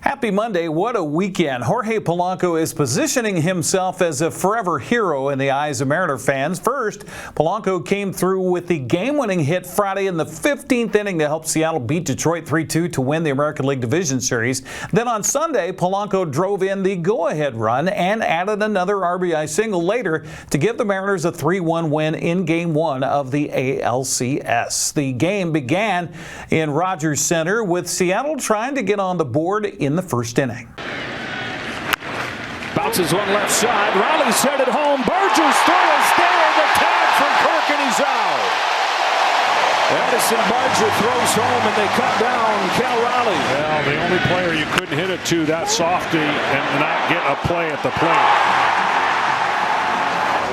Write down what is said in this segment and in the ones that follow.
Happy Monday. What a weekend. Jorge Polanco is positioning himself as a forever hero in the eyes of Mariner fans. First, Polanco came through with the game-winning hit Friday in the 15th inning to help Seattle beat Detroit 3-2 to win the American League Division Series. Then on Sunday, Polanco drove in the go-ahead run and added another RBI single later to give the Mariners a 3-1 win in Game 1 of the ALCS. The game began in Rogers Center with Seattle trying to get on the board in the first inning. Bounces one left side. Riley's headed home. Barger's throw is there. The tag from Kraken. He's out. Addison Barger throws home, and they cut down Cal Riley. Well, the only player you couldn't hit it to that softy and not get a play at the plate.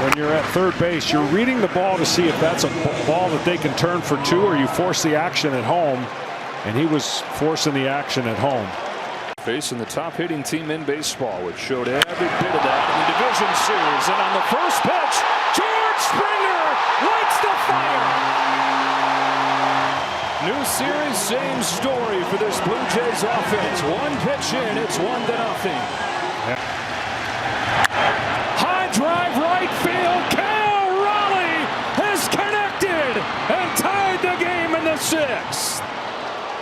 When you're at third base, you're reading the ball to see if that's a ball that they can turn for two, or you force the action at home. And he was forcing the action at home. Facing the top hitting team in baseball, which showed every bit of that in the division series. And on the first pitch, George Springer lights the fire. New series, same story for this Blue Jays offense. One pitch in, it's 1-0. High drive right field. Cal Raleigh has connected and tied the game in the sixth.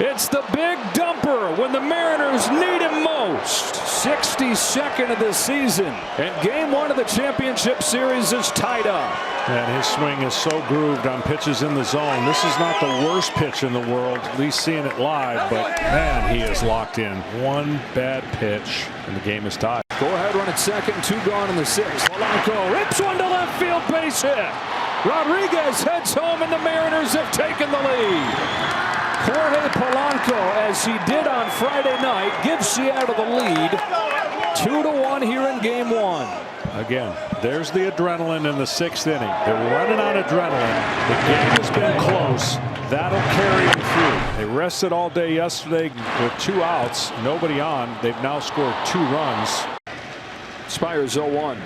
It's the big dumper when the Mariners need him most. 62nd of the season. And Game 1 of the championship series is tied up. And his swing is so grooved on pitches in the zone. This is not the worst pitch in the world, at least seeing it live, but man, he is locked in. One bad pitch, and the game is tied. Go ahead, run at second, 2 gone in the 6th. Polanco rips one to left field, base hit. Rodriguez heads home, and the Mariners have taken the lead. Jorge Polanco, as he did on Friday night, gives Seattle the lead 2-1 here in Game 1. Again, there's the adrenaline in the 6th inning. They're running on adrenaline. The game has been close. That'll carry them through. They rested all day yesterday with 2 outs, nobody on. They've now scored 2 runs. Spires 0-1.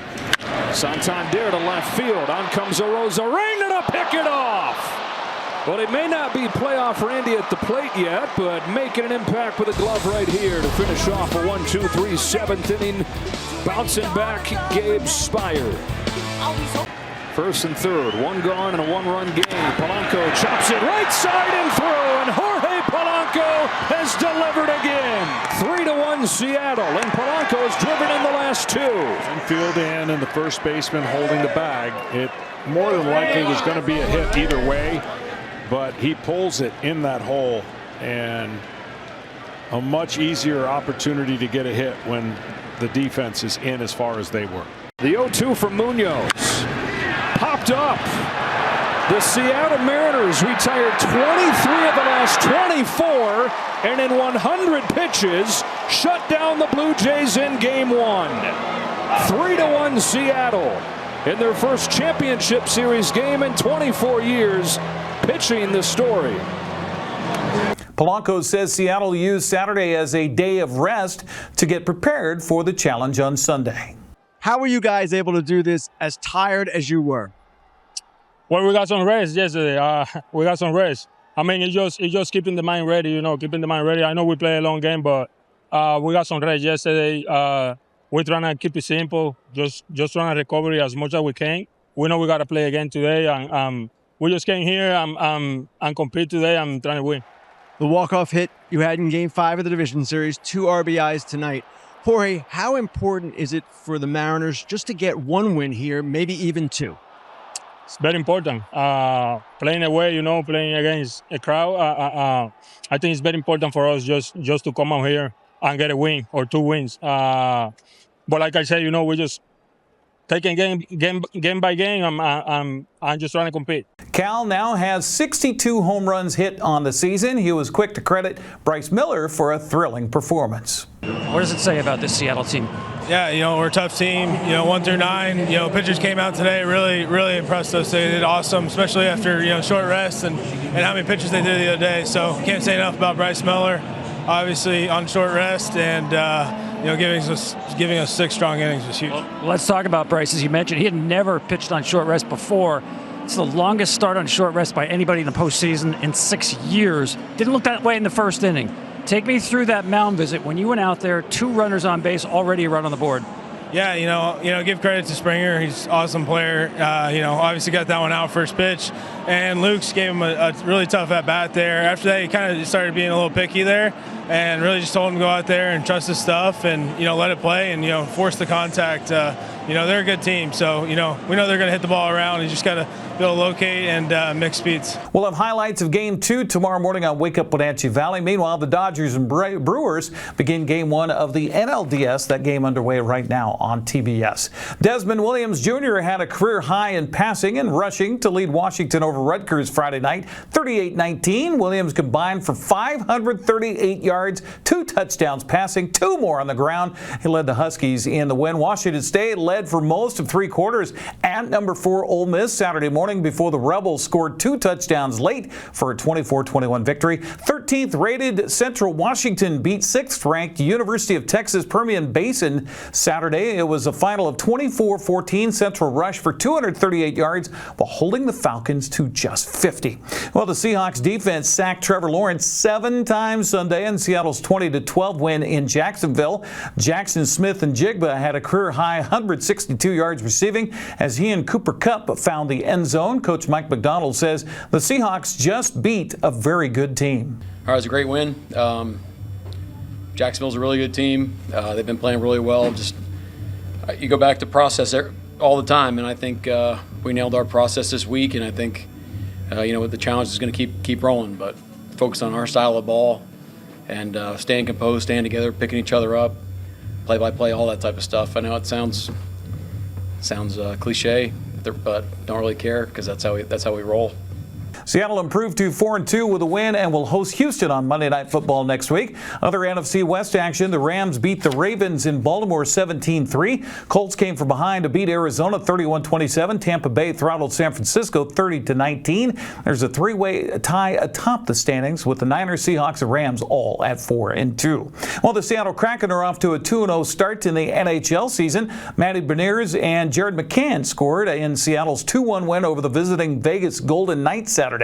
Santander to left field. On comes Arozarena to pick it off. Well, he may not be playoff Randy at the plate yet, but making an impact with a glove right here to finish off a 1-2-3 7th inning. Bouncing back, Gabe Spire. First and third, 1 gone and a 1-run game. Polanco chops it right side and through, and Jorge Polanco has delivered again. 3-1 Seattle, and Polanco has driven in the last 2. Infield in, and the first baseman holding the bag. It more than likely was going to be a hit either way. But he pulls it in that hole, and a much easier opportunity to get a hit when the defense is in as far as they were. The 0-2 from Munoz. Popped up. The Seattle Mariners retired 23 of the last 24, and in 100 pitches, shut down the Blue Jays in Game 1. 3-1 Seattle in their first championship series game in 24 years. Pitching the story. Polanco says Seattle used Saturday as a day of rest to get prepared for the challenge on Sunday. How were you guys able to do this as tired as you were? Well, we got some rest yesterday. We got some rest. I mean, it's just keeping the mind ready, keeping the mind ready. I know we play a long game, but we got some rest yesterday. We're trying to keep it simple, just trying to recover as much as we can. We know we got to play again today, and we just came here and compete today. I'm trying to win. The walk-off hit you had in Game 5 of the division series, 2 RBIs tonight. Jorge, how important is it for the Mariners just to get 1 win here, maybe even 2? It's very important. Playing away, playing against a crowd. I think it's very important for us just to come out here and get a win or 2 wins. But like I said, we just taking game by game. I'm just trying to compete. Cal now has 62 home runs hit on the season. He was quick to credit Bryce Miller for a thrilling performance. What does it say about this Seattle team? Yeah, we're a tough team. 1 through 9. Pitchers came out today, really impressed us. They did awesome, especially after short rest and how many pitches they did the other day. So can't say enough about Bryce Miller. Obviously on short rest and giving us 6 strong innings was huge. Well, let's talk about Bryce. As you mentioned, he had never pitched on short rest before. It's the longest start on short rest by anybody in the postseason in 6 years. Didn't look that way in the first inning. Take me through that mound visit. When you went out there, 2 runners on base, already a run on the board. Yeah, you know, give credit to Springer. He's an awesome player. Obviously got that one out first pitch. And Luke's gave him a really tough at-bat there. After that, he kind of started being a little picky there and really just told him to go out there and trust his stuff and, let it play and, force the contact. They're a good team. So, we know they're going to hit the ball around. You just got to be able to locate and mix speeds. We'll have highlights of Game 2 tomorrow morning on Wake Up Wenatchee Valley. Meanwhile, the Dodgers and Brewers begin Game 1 of the NLDS. That game underway right now on TBS. Desmond Williams Jr. had a career high in passing and rushing to lead Washington over Rutgers Friday night, 38-19. Williams combined for 538 yards, 2 touchdowns passing, 2 more on the ground. He led the Huskies in the win. Washington State led for most of 3 quarters at number 4 Ole Miss Saturday morning before the Rebels scored 2 touchdowns late for a 24-21 victory. 13th rated Central Washington beat 6th ranked University of Texas Permian Basin Saturday. It was a final of 24-14. Central rushed for 238 yards while holding the Falcons to just 50. Well, the Seahawks defense sacked Trevor Lawrence 7 times Sunday in Seattle's 20-12 win in Jacksonville. Jackson Smith and Jigba had a career high 162 yards receiving as he and Cooper Kupp found the end zone. Coach Mike McDonald says the Seahawks just beat a very good team. All right, it was a great win. Jacksonville's a really good team. They've been playing really well. You go back to process all the time, and I think we nailed our process this week, and I think the challenge is going to keep rolling, but focus on our style of ball and staying composed, staying together, picking each other up, play-by-play, all that type of stuff. I know it sounds cliche, but don't really care because that's how we roll. Seattle improved to 4-2 with a win and will host Houston on Monday Night Football next week. Other NFC West action, the Rams beat the Ravens in Baltimore 17-3. Colts came from behind to beat Arizona 31-27. Tampa Bay throttled San Francisco 30-19. There's a 3-way tie atop the standings with the Niners, Seahawks, and Rams all at 4-2. Well, the Seattle Kraken are off to a 2-0 start in the NHL season. Matty Beniers and Jared McCann scored in Seattle's 2-1 win over the visiting Vegas Golden Knights Saturday.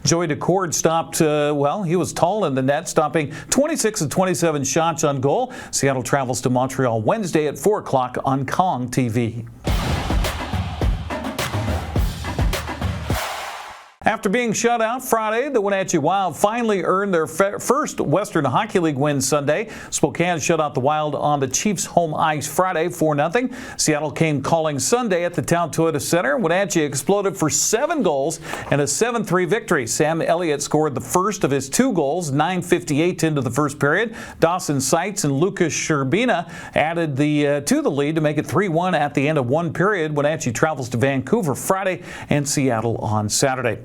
Joey Decord stopped, he was tall in the net, stopping 26 of 27 shots on goal. Seattle travels to Montreal Wednesday at 4 o'clock on Kong TV. After being shut out Friday, the Wenatchee Wild finally earned their first Western Hockey League win Sunday. Spokane shut out the Wild on the Chiefs' home ice Friday 4-0. Seattle came calling Sunday at the Town Toyota Center. Wenatchee exploded for 7 goals and a 7-3 victory. Sam Elliott scored the first of his 2 goals, 9:58 into the first period. Dawson Seitz and Lucas Sherbina added to the lead to make it 3-1 at the end of 1 period. Wenatchee travels to Vancouver Friday and Seattle on Saturday.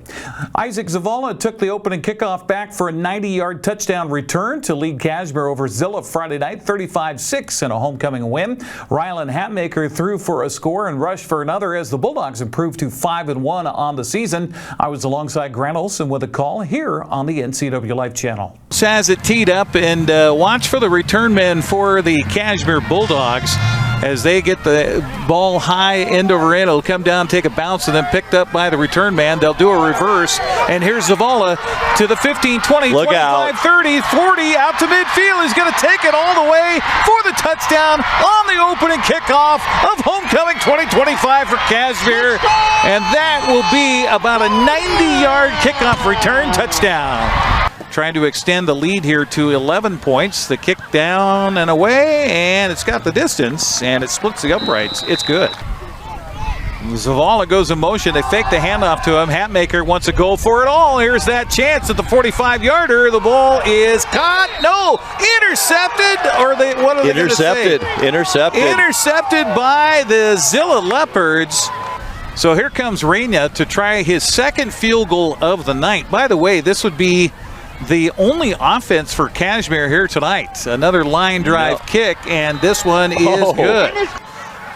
Isaac Zavala took the opening kickoff back for a 90-yard touchdown return to lead Cashmere over Zilla Friday night, 35-6 in a homecoming win. Rylan Hatmaker threw for a score and rushed for another as the Bulldogs improved to 5-1 on the season. I was alongside Grant Olson with a call here on the NCWLIFE channel. Has it teed up, and watch for the return men for the Cashmere Bulldogs. As they get the ball high end over end, it'll come down, take a bounce, and then picked up by the return man. They'll do a reverse, and here's Zavala to the 15, 20, Look 25, out. 30, 40, out to midfield. He's going to take it all the way for the touchdown on the opening kickoff of homecoming 2025 for Cashmere, and that will be about a 90-yard kickoff return touchdown. Trying to extend the lead here to 11 points. The kick down and away, and it's got the distance, and it splits the uprights. It's good. Zavala goes in motion. They fake the handoff to him. Hatmaker wants to go for it all. Here's that chance at the 45-yarder. The ball is caught. No, intercepted. Or what are they going to say? Intercepted by the Zilla Leopards. So here comes Reina to try his second field goal of the night. By the way, this would be the only offense for Cashmere here tonight. Another line drive kick, and this one is good.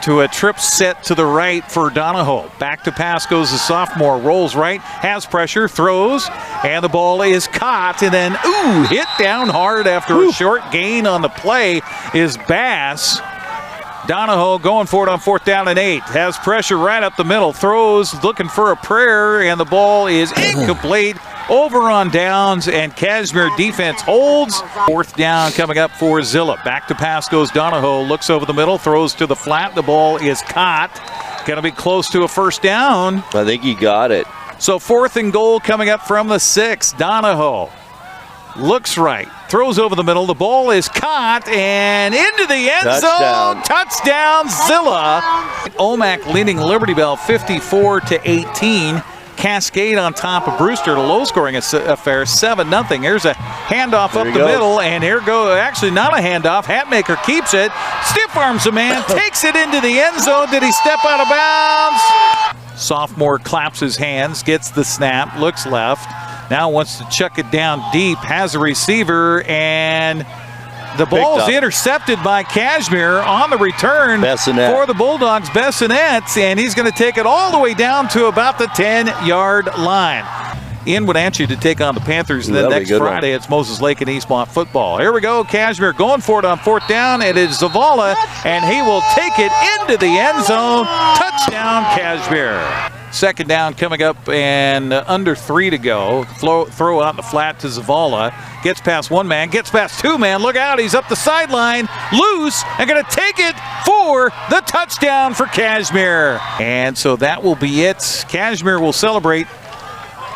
To a trip set to the right for Donahoe. Back to pass goes the sophomore. Rolls right, has pressure, throws, and the ball is caught. And then, hit down hard after a short gain on the play is Bass. Donahoe going for it on 4th down and 8. Has pressure right up the middle. Throws, looking for a prayer, and the ball is incomplete. over on downs, and Kashmir defense holds. 4th down coming up for Zilla. Back to pass goes Donahoe. Looks over the middle, throws to the flat. The ball is caught. Going to be close to a 1st down. I think he got it. So 4th and goal coming up from the 6. Donahoe looks right, throws over the middle. The ball is caught and into the end zone. Touchdown, Zilla. Omak leading Liberty Bell 54-18. Cascade on top of Brewster, a low-scoring affair, 7-0. Here's a handoff up the middle, and here goes, actually not a handoff. Hatmaker keeps it, stiff arms a man, takes it into the end zone. Did he step out of bounds? Sophomore claps his hands, gets the snap, looks left. Now wants to chuck it down deep, has a receiver, and the ball is intercepted by Kashmir on the return for the Bulldogs. Bessonette, and he's going to take it all the way down to about the 10-yard line. In Wenatchee to take on the Panthers, and then next Friday it's Moses Lake and Eastmont football. Here we go, Kashmir going for it on 4th down. It is Zavala, and he will take it into the end zone. Touchdown, Kashmir. 2nd down coming up and under 3 to go. Throw out the flat to Zavala. Gets past 1 man, gets past 2 man. Look out, he's up the sideline, loose, and going to take it for the touchdown for Kashmir. And so that will be it. Kashmir will celebrate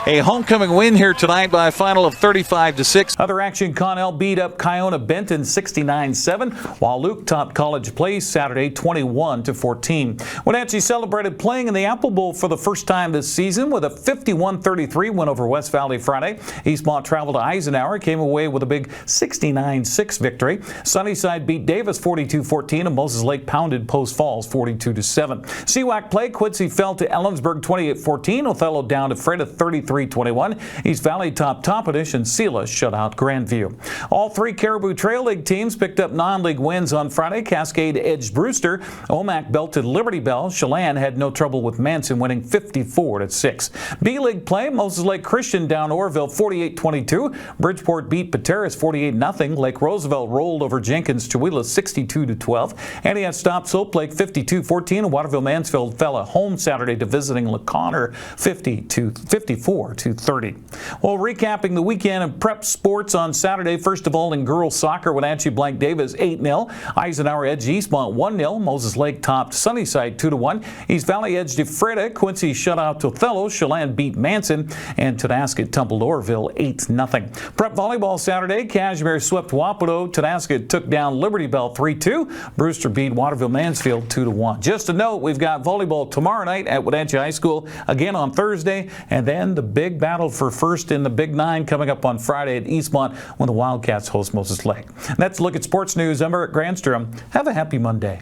a homecoming win here tonight by a final of 35-6. Other action, Connell beat up Kiona Benton 69-7, while Luke topped College Place Saturday 21-14. Wenatchee celebrated playing in the Apple Bowl for the first time this season with a 51-33 win over West Valley Friday. Eastmont traveled to Eisenhower, came away with a big 69-6 victory. Sunnyside beat Davis 42-14, and Moses Lake pounded Post Falls 42-7. CWAC play, Quincy fell to Ellensburg 28-14, Othello down to Freda 33-21. East Valley topped Toppenish, and Sela shut out Grandview. All 3 Caribou Trail League teams picked up non-league wins on Friday. Cascade edged Brewster. Omak belted Liberty Bell. Chelan had no trouble with Manson, winning 54-6. B-League play, Moses Lake Christian down Orville 48-22. Bridgeport beat Pateras 48-0. Lake Roosevelt rolled over Jenkins Chihuahua 62-12. Antioch stopped Soap Lake 52-14. Waterville Mansfield fell at home Saturday to visiting LaConner 54-30. Well, recapping the weekend in prep sports on Saturday, first of all in girls soccer, Wenatchee blanked Davis 8-0. Eisenhower edged Eastmont 1-0. Moses Lake topped Sunnyside 2-1. East Valley edged Ephrata. Quincy shut out Othello. Chelan beat Manson, and Tonasket tumbled Orville 8-0. Prep volleyball Saturday, Kashmir swept Wapato. Tonasket took down Liberty Bell 3-2. Brewster beat Waterville Mansfield 2-1. Just a note, we've got volleyball tomorrow night at Wenatchee High School, again on Thursday, and then the big battle for first in the Big Nine coming up on Friday at Eastmont when the Wildcats host Moses Lake. And that's a look at sports news. I'm Eric Granstrom. Have a happy Monday.